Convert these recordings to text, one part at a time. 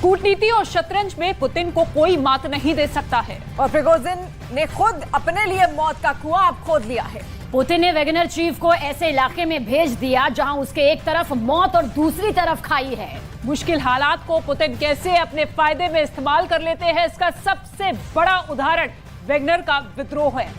कूटनीति और शतरंज में पुतिन को कोई मात नहीं दे सकता है। और प्रिगोजिन ने खुद अपने लिए मौत का कुआं अब खोद लिया है। पुतिन ने वैगनर चीफ को ऐसे इलाके में भेज दिया जहां उसके एक तरफ मौत और दूसरी तरफ खाई है। मुश्किल हालात को पुतिन कैसे अपने फायदे में इस्तेमाल कर लेते हैं, इसका सबसे बड़ा उदाहरण वैगनर का विद्रोह है।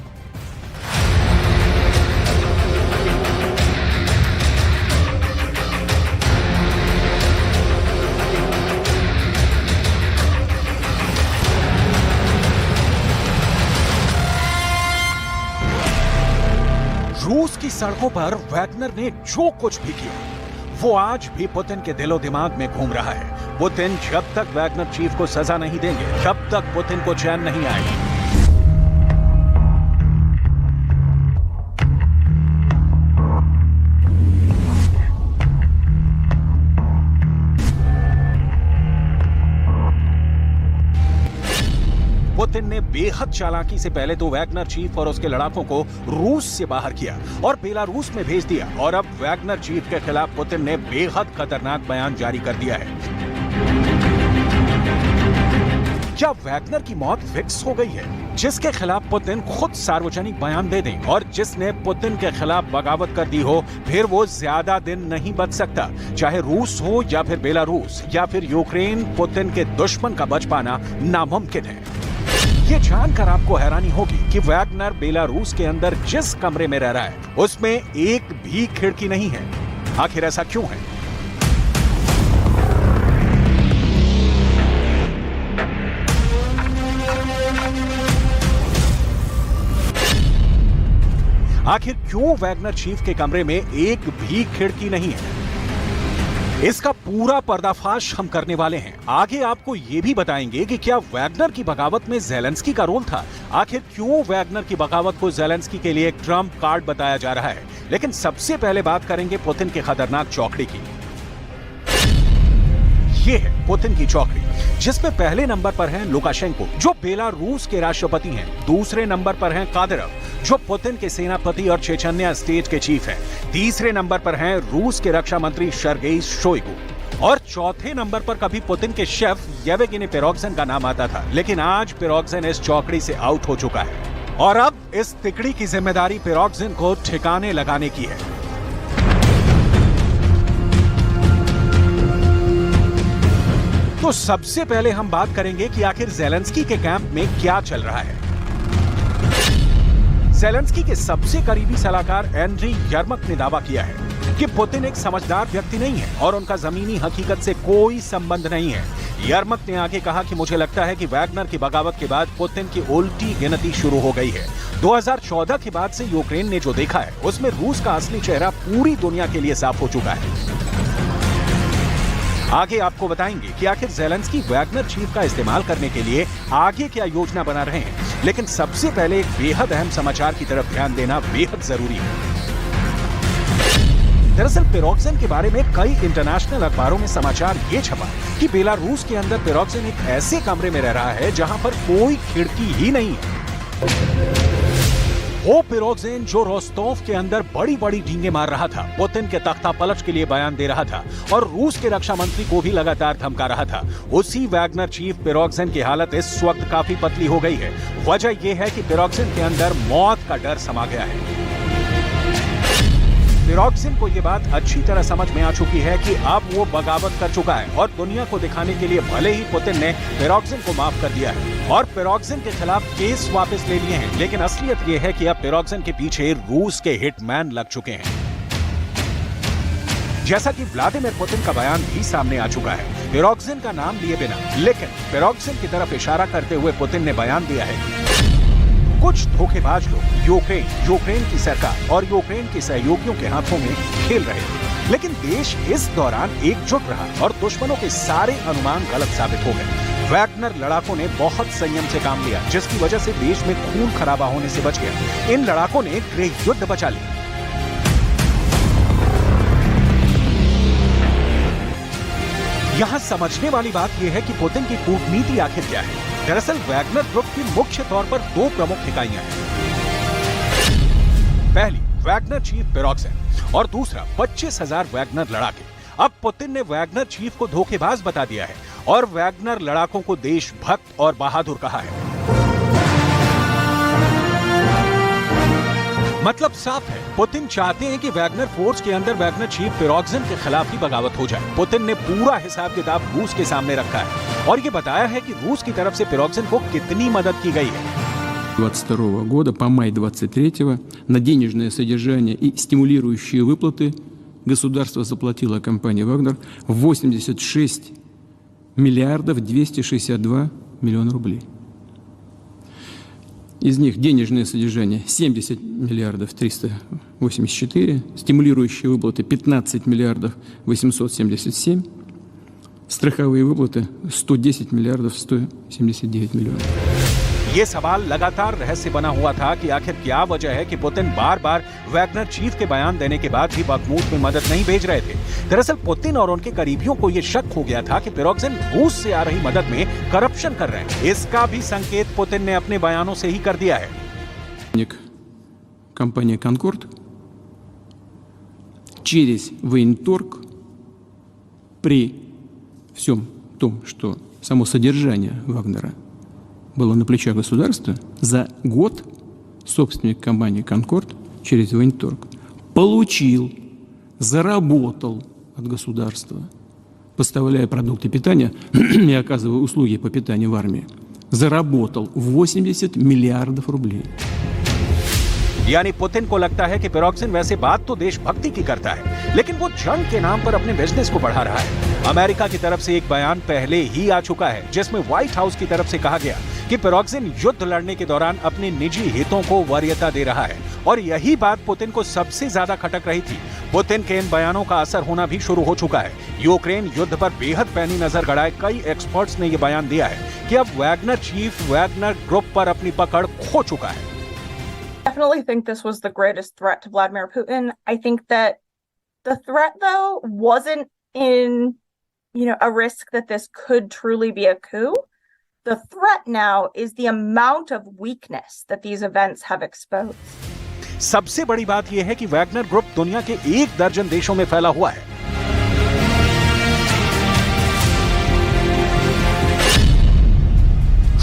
रूस की सड़कों पर वैगनर ने जो कुछ भी किया वो आज भी पुतिन के दिलो दिमाग में घूम रहा है। पुतिन जब तक वैगनर चीफ को सजा नहीं देंगे तब तक पुतिन को चैन नहीं आएगी। पुतिन ने बेहद चालाकी से पहले तो वैगनर चीफ और उसके लड़ाकों को रूस से बाहर किया और बेलारूस में भेज दिया, और अब वैगनर चीफ के खिलाफ पुतिन ने बेहद खतरनाक बयान जारी कर दिया है। क्या वैगनर की मौत फिक्स हो गई है? जिसके खिलाफ पुतिन खुद सार्वजनिक बयान दे दें और जिसने पुतिन के खिलाफ बगावत कर दी हो, फिर वो ज्यादा दिन नहीं बच सकता। चाहे रूस हो या फिर बेलारूस या फिर यूक्रेन, पुतिन के दुश्मन का बच पाना नामुमकिन है। ये जानकर आपको हैरानी होगी कि वैगनर बेलारूस के अंदर जिस कमरे में रह रहा है उसमें एक भी खिड़की नहीं है। आखिर ऐसा क्यों है? आखिर क्यों वैगनर चीफ के कमरे में एक भी खिड़की नहीं है? इसका पूरा पर्दाफाश हम करने वाले हैं। आगे आपको ये भी बताएंगे कि क्या वैगनर की बगावत में ज़ेलेंस्की का रोल था। आखिर क्यों वैगनर की बगावत को ज़ेलेंस्की के लिए एक ट्रम्प कार्ड बताया जा रहा है। लेकिन सबसे पहले बात करेंगे पुतिन के खतरनाक चौकड़ी की। ये है पुतिन की चौकड़ी, जिसमें पहले नंबर पर हैं लुकाशेंको जो बेलारूस के राष्ट्रपति हैं, दूसरे नंबर पर हैं कादिरोव जो पुतिन के सेनापति और चेचन्या स्टेट के चीफ हैं, तीसरे नंबर पर हैं रूस के रक्षा मंत्री सर्गेई शोइगु, और चौथे नंबर पर कभी पुतिन के शेफ येवगेनी प्रिगोजिन का नाम आता था, लेकिन आज प्रिगोजिन इस चौकड़ी से आउट हो चुका है और अब इस तिकड़ी की जिम्मेदारी प्रिगोजिन को ठिकाने लगाने की है। तो सबसे पहले हम बात करेंगे कि आखिर ज़ेलेंस्की के कैंप में क्या चल रहा है। ज़ेलेंस्की के सबसे करीबी सलाहकार एंड्री यर्मक ने दावा किया है कि पुतिन एक समझदार व्यक्ति नहीं है और उनका जमीनी हकीकत से कोई संबंध नहीं है। यर्मक ने आगे कहा कि मुझे लगता है कि वैगनर की बगावत के बाद पुतिन की उल्टी गिनती शुरू हो गई है। 2014 के बाद से यूक्रेन ने जो देखा है उसमें रूस का असली चेहरा पूरी दुनिया के लिए साफ हो चुका है। आगे आपको बताएंगे कि आखिर ज़ेलेंस्की वैगनर चीफ का इस्तेमाल करने के लिए आगे क्या योजना बना रहे हैं। लेकिन सबसे पहले एक बेहद अहम समाचार की तरफ ध्यान देना बेहद जरूरी है। दरअसल प्रिगोजिन के बारे में कई इंटरनेशनल अखबारों में समाचार ये छपा कि बेलारूस के अंदर प्रिगोजिन एक ऐसे कमरे में रह रहा है जहां पर कोई खिड़की ही नहीं है। वो प्रिगोजिन जो रोस्तोव के अंदर बड़ी बड़ी डींगे मार रहा था, पुतिन के तख्ता पलट के लिए बयान दे रहा था और रूस के रक्षा मंत्री को भी लगातार धमका रहा था, उसी वैगनर चीफ प्रिगोजिन की हालत इस वक्त काफी पतली हो गई है। वजह यह है कि प्रिगोजिन के अंदर मौत का डर समा गया है। प्रिगोजिन को यह बात अच्छी तरह समझ में आ चुकी है कि अब वो बगावत कर चुका है और दुनिया को दिखाने के लिए भले ही पुतिन ने प्रिगोजिन को माफ कर दिया है और प्रिगोजिन के खिलाफ केस वापस ले लिए हैं, लेकिन असलियत ये है कि अब प्रिगोजिन के पीछे रूस के हिटमैन लग चुके हैं। जैसा कि व्लादिमीर पुतिन का बयान भी सामने आ चुका है, प्रिगोजिन का नाम लिए बिना, लेकिन प्रिगोजिन की तरफ इशारा करते हुए पुतिन ने बयान दिया है कुछ धोखेबाज लोग यूक्रेन की सरकार और यूक्रेन के सहयोगियों के हाथों में खेल रहे थे, लेकिन देश इस दौरान एकजुट रहा और दुश्मनों के सारे अनुमान गलत साबित हो गए। वैगनर लड़ाकों ने बहुत संयम से काम लिया, जिसकी वजह से देश में खून खराबा होने से बच गया। इन लड़ाकों ने गृह युद्ध बचा लिया। यहाँ समझने वाली बात यह है कि पुतिन की कूटनीति आखिर क्या है। दरअसल वैगनर ग्रुप की मुख्य तौर पर दो प्रमुख इकाइयां हैं। पहली वैगनर चीफ प्रिगोजिन और दूसरा 25,000 वैगनर लड़ाके। अब पुतिन ने वैगनर चीफ को धोखेबाज बता दिया है और वैगनर लड़ाकों को देशभक्त और बहादुर कहा है। मतलब साफ है, पुतिन चाहते हैं कि वैगनर फोर्स के अंदर वैगनर चीफ पिरोग्जिन के खिलाफ ही बगावत हो जाए। पुतिन ने पूरा हिसाब किताब रूस के सामने रखा है और ये बताया है कि रूस की तरफ से पिरोग्जिन को कितनी मदद की गई है। 2022 года по май 23 на денежное содержание и стимулирующие выплаты государство заплатило компании «Вагнер» 86 миллиардов 262 миллиона рублей. Из них денежное содержание 70 миллиардов 384, стимулирующие выплаты 15 миллиардов 877, страховые выплаты 110 миллиардов 179 миллионов. ये सवाल लगातार रहस्य बना हुआ था कि आखिर क्या वजह है कि पुतिन बार बार वैगनर चीफ के बयान देने के बाद भी बखमूत में मदद नहीं भेज रहे थे। दरअसल पुतिन और उनके करीबियों को यह शक हो गया था कि पिरोग्जिन रूस से आ रही मदद में करप्शन कर रहे हैं। इसका भी संकेत पुतिन ने अपने बयानों से ही कर दिया है। Компания «Конкорд» через военторг при всем том, что само содержание Вагнера было на плечах государства, за год собственник компании «Конкорд» через военторг получил, заработал от государства, поставляя продукты питания и оказывая услуги по питанию в армии, заработал 80 миллиардов рублей. यानी पुतिन को लगता है कि पिरोग्जिन वैसे बात तो देशभक्ति की करता है, लेकिन वो जंग के नाम पर अपने बिजनेस को बढ़ा रहा है। अमेरिका की तरफ से एक बयान पहले ही आ चुका है जिसमें व्हाइट हाउस की तरफ से कहा गया कि पिरोग्जिन युद्ध लड़ने के दौरान अपने निजी हितों को वरीयता दे रहा है और यही बात पुतिन को सबसे ज्यादा खटक रही थी। पुतिन के इन बयानों का असर होना भी शुरू हो चुका है। यूक्रेन युद्ध पर बेहद पैनी नजर गड़ाए कई एक्सपर्ट्स ने यह बयान दिया है कि अब वैगनर चीफ वैगनर ग्रुप पर अपनी पकड़ खो चुका है। Definitely think this was the greatest threat to Vladimir Putin. I think that the threat, though, wasn't in, a risk that this could truly be a coup. The threat now is the amount of weakness that these events have exposed. सबसे बड़ी बात यह है कि Wagner group दुनिया के 1 दर्जन देशों में फैला हुआ है।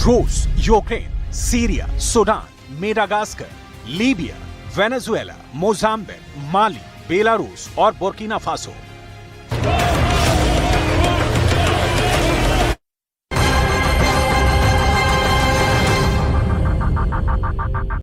रूस, Ukraine, Syria, Sudan, Madagascar, Libya, Venezuela, Mozambique, Mali, Belarus और बुर्किना फासो।